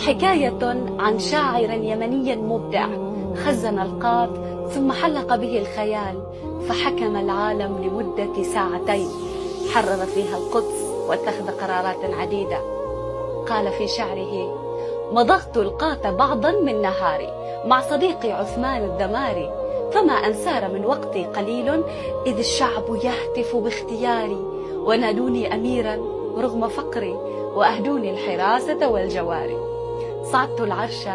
حكاية عن شاعر يمني مبدع خزن القاف ثم حلق به الخيال فحكم العالم لمدة ساعتين، حرر فيها القدس واتخذ قرارات عديدة. قال في شعره: مضغت القاة بعضا من نهاري مع صديقي عثمان الدماري، فما أن سار من وقتي قليل إذ الشعب يهتف باختياري، ونادوني أميرا رغم فقري وأهدوني الحراسة والجواري. صعدت العرش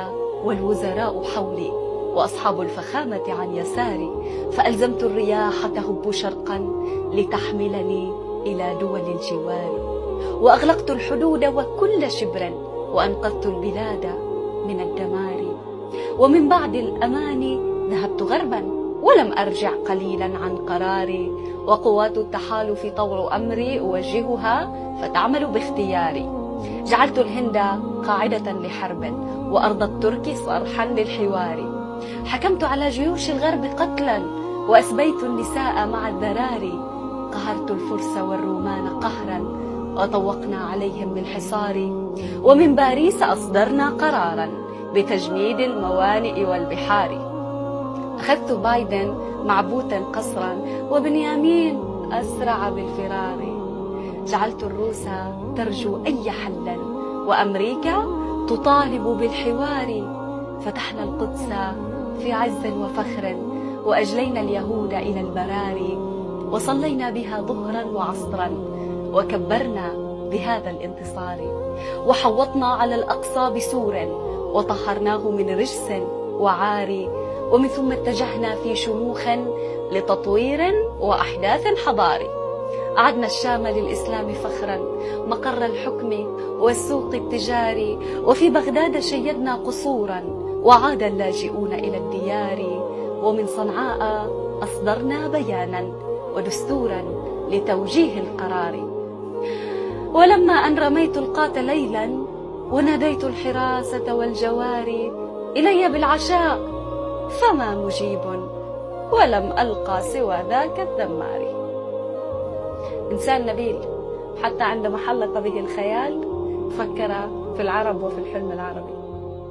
والوزراء حولي وأصحاب الفخامة عن يساري، فألزمت الرياح تهب شرقا لتحملني إلى دول الجوار، وأغلقت الحدود وكل شبر وأنقذت البلاد من الدمار. ومن بعد الأمان ذهبت غربا ولم أرجع قليلا عن قراري، وقوات التحالف طوع أمري أوجهها فتعمل باختياري. جعلت الهند قاعدة لحرب وأرض الترك صرحا للحوار، حكمت على جيوش الغرب قتلا وأسبيت النساء مع الذراري، قهرت الفرس والرومان قهرا وطوقنا عليهم بالحصار. ومن باريس أصدرنا قرارا بتجميد الموانئ والبحار. أخذت بايدن معبوتا قصرا وبنيامين أسرع بالفرار. جعلت الروس ترجو أي حل وأمريكا تطالب بالحوار. فتحنا القدس في عز وفخر وأجلينا اليهود إلى البراري، وصلينا بها ظهرا وعصرا وكبرنا بهذا الانتصار. وحوطنا على الأقصى بسور وطهرناه من رجس وعار، ومن ثم اتجهنا في شموخ لتطوير وأحداث حضاري. أعدنا الشام للإسلام فخرا مقر الحكم والسوق التجاري، وفي بغداد شيدنا قصورا وعاد اللاجئون إلى الديار. ومن صنعاء أصدرنا بيانا ودستورا لتوجيه القرار. ولما أن رميت القاة ليلا وناديت الحراسة والجواري إلي بالعشاء، فما مجيب ولم ألقى سوى ذاك الذمار. إنسان نبيل حتى عندما حلق به الخيال فكر في العرب وفي الحلم العربي.